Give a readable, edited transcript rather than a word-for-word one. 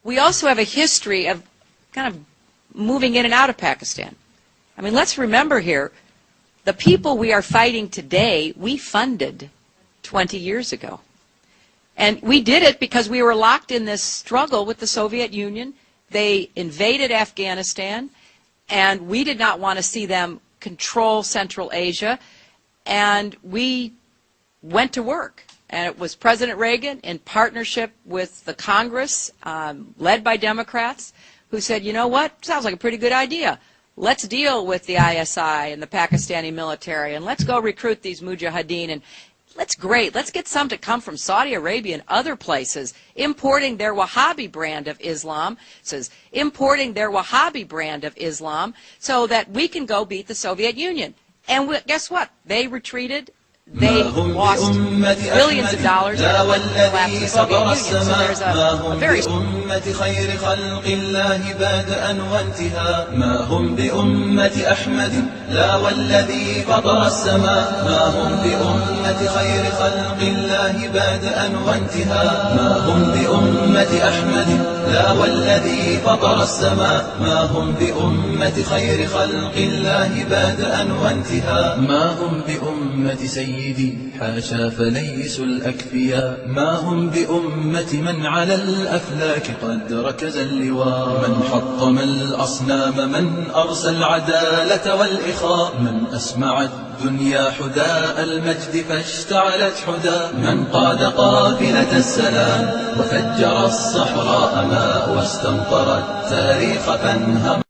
we also have a history of kind of moving in and out of Pakistan. I mean, let's remember here, the people we are fighting today, we funded 20 years ago. And we did it because we were locked in this struggle with the Soviet Union. They invaded Afghanistan, and we did not want to see them control Central Asia. And we went to work. And it was President Reagan in partnership with the Congress, led by Democrats, who said, you know what, sounds like a pretty good idea. Let's deal with the ISI and the Pakistani military, and let's go recruit these mujahideen. And let's get some to come from Saudi Arabia and other places, importing their Wahhabi brand of Islam, importing their Wahhabi brand of Islam, so that we can go beat the Soviet Union. And guess what? They retreated. They lost billions of dollars in the collapse of the Soviet Union. So there's a very خير خلق الله بادئا وانتهاء ما هم بأمة أحمد لا والذي فطر السماء ما هم بأمة خير خلق الله بادئا وانتهاء ما هم بأمة أحمد لا والذي فطر السماء ما هم بأمة خير خلق الله بادئا وانتهاء ما هم بأمة سيدي حاشا فليسوا الأكفياء ما هم بأمة من على الأفلاك قد ركز اللواء من حطم الأصنام من أرسى العدالة والإخاء من أسمع الدنيا حداء المجد فاشتعلت حداء من قاد قافلة السلام وفجر الصحراء ماء واستمطر التاريخ فانهم